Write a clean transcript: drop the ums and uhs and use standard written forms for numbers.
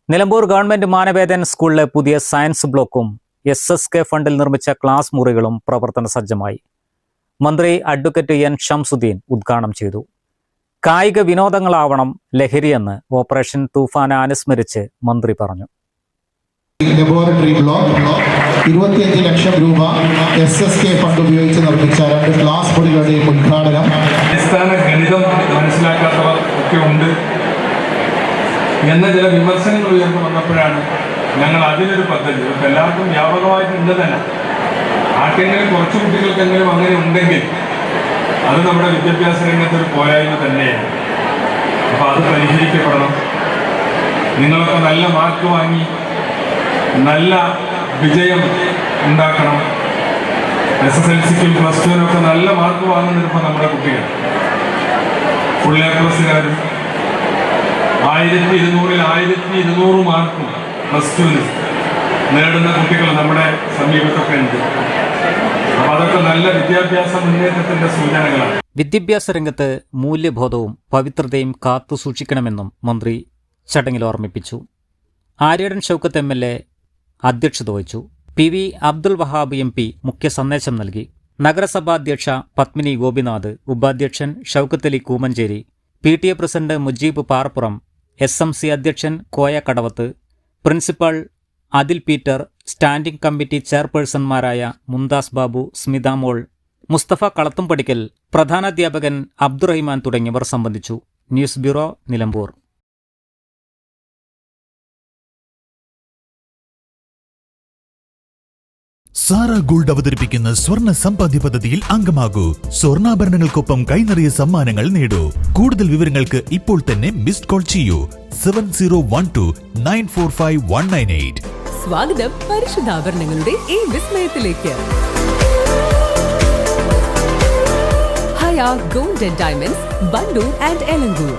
Nilambur government Manavedan സ്കൂളിലെ പുതിയ science ബ്ലോക്കും SSK ഫണ്ടിൽ നിർമ്മിച്ച ക്ലാസ് മുറികളും പ്രവർത്തന സജ്ജമായി. മന്ത്രി അഡ്വക്കേറ്റ് എൻ ഷംസുദ്ദീൻ ഉദ്ഘാടനം ചെയ്തു. കായിക വിനോദങ്ങളാവണം ലഹരിയെന്ന് ഓപ്പറേഷൻ തൂഫാനെ അനുസ്മരിച്ച് മന്ത്രി പറഞ്ഞു. ലബോറട്ടറി ബ്ലോക്ക് 25 ലക്ഷം രൂപ SSK ഫണ്ട് ഉപയോഗിച്ച് നിർമ്മിച്ച 2 ക്ലാസ് മുറികളുടെയും ഉദ്ഘാടനം. അടിസ്ഥാന ഗണിതം മനസ്സിലാക്കാത്തവർ ഒക്കെ ഉണ്ട് എന്ന ചില വിമർശനങ്ങൾ ഉയർന്നു വന്നപ്പോഴാണ് ഞങ്ങൾ അതിനൊരു പദ്ധതി എല്ലാവർക്കും വ്യാപകമായിട്ട് ഉണ്ട് തന്നെ. ആർക്കെങ്കിലും കുറച്ച് കുട്ടികൾക്കെങ്കിലും അങ്ങനെ ഉണ്ടെങ്കിൽ അത് നമ്മുടെ വിദ്യാഭ്യാസ രംഗത്ത് ഒരു പോരായ്മ തന്നെയാണ്. അപ്പോൾ അത് പരിഹരിക്കപ്പെടണം. നിങ്ങളൊക്കെ നല്ല മാർക്ക് വാങ്ങി നല്ല വിജയം ഉണ്ടാക്കണം. SSLCക്കും +2 നല്ല മാർക്ക് വാങ്ങുന്നിപ്പോൾ നമ്മുടെ കുട്ടികൾ ഫുൾ A+കാരും 1200-ൽ 1200 മാർക്കും +2 നേടുന്ന കുട്ടികൾ നമ്മുടെ സമീപത്തൊക്കെ ഉണ്ട്. അപ്പോൾ അതൊക്കെ നല്ല വിദ്യാഭ്യാസ മുന്നേറ്റത്തിന്റെ സൂചനകളാണ്. വിദ്യാഭ്യാസ രംഗത്ത് മൂല്യബോധവും പവിത്രതയും കാത്തു സൂക്ഷിക്കണമെന്നും മന്ത്രി ചടങ്ങിൽ ഓർമ്മിപ്പിച്ചു. ആര്യടൻ ഷൗക്കത്ത് MLA അധ്യക്ഷത വഹിച്ചു. PV അബ്ദുൽ വഹാബ് MP മുഖ്യ സന്ദേശം നൽകി. നഗരസഭാ അധ്യക്ഷ പത്മിനി ഗോപിനാഥ്, ഉപാധ്യക്ഷൻ Shoukath Ali Koomancheri, PTA president Mujeeb Parappuram, SMC അധ്യക്ഷൻ Koya Kadavath, principal Adil Peter, standing committee ചെയർപേഴ്സൺമാരായ മുംതാസ് ബാബു, സ്മിത മോൾ, മുസ്തഫ കളത്തുംപടിക്കൽ, പ്രധാനാധ്യാപകൻ അബ്ദുറഹിമാൻ തുടങ്ങിയവർ സംബന്ധിച്ചു. News bureau, Nilambur. Sara Gold അവതരിപ്പിക്കുന്ന സ്വർണ്ണ സമ്പാദ്യ പദ്ധതിയിൽ അംഗമാകൂ. സ്വർണ്ണാഭരണങ്ങൾക്കൊപ്പം കൈനിറിയ സമ്മാനങ്ങൾ നേടൂ. കൂടുതൽ വിവരങ്ങൾക്ക് ഇപ്പോൾ തന്നെ മിസ്ഡ് കോൾ ചെയ്യൂ 7012945198. സ്വാഗതം പരിശുദ്ധാഭരണങ്ങളുടെ ഈ വിസ്മയത്തിലേക്ക്. Haya Gold and Diamonds, Bandoor and Elankur.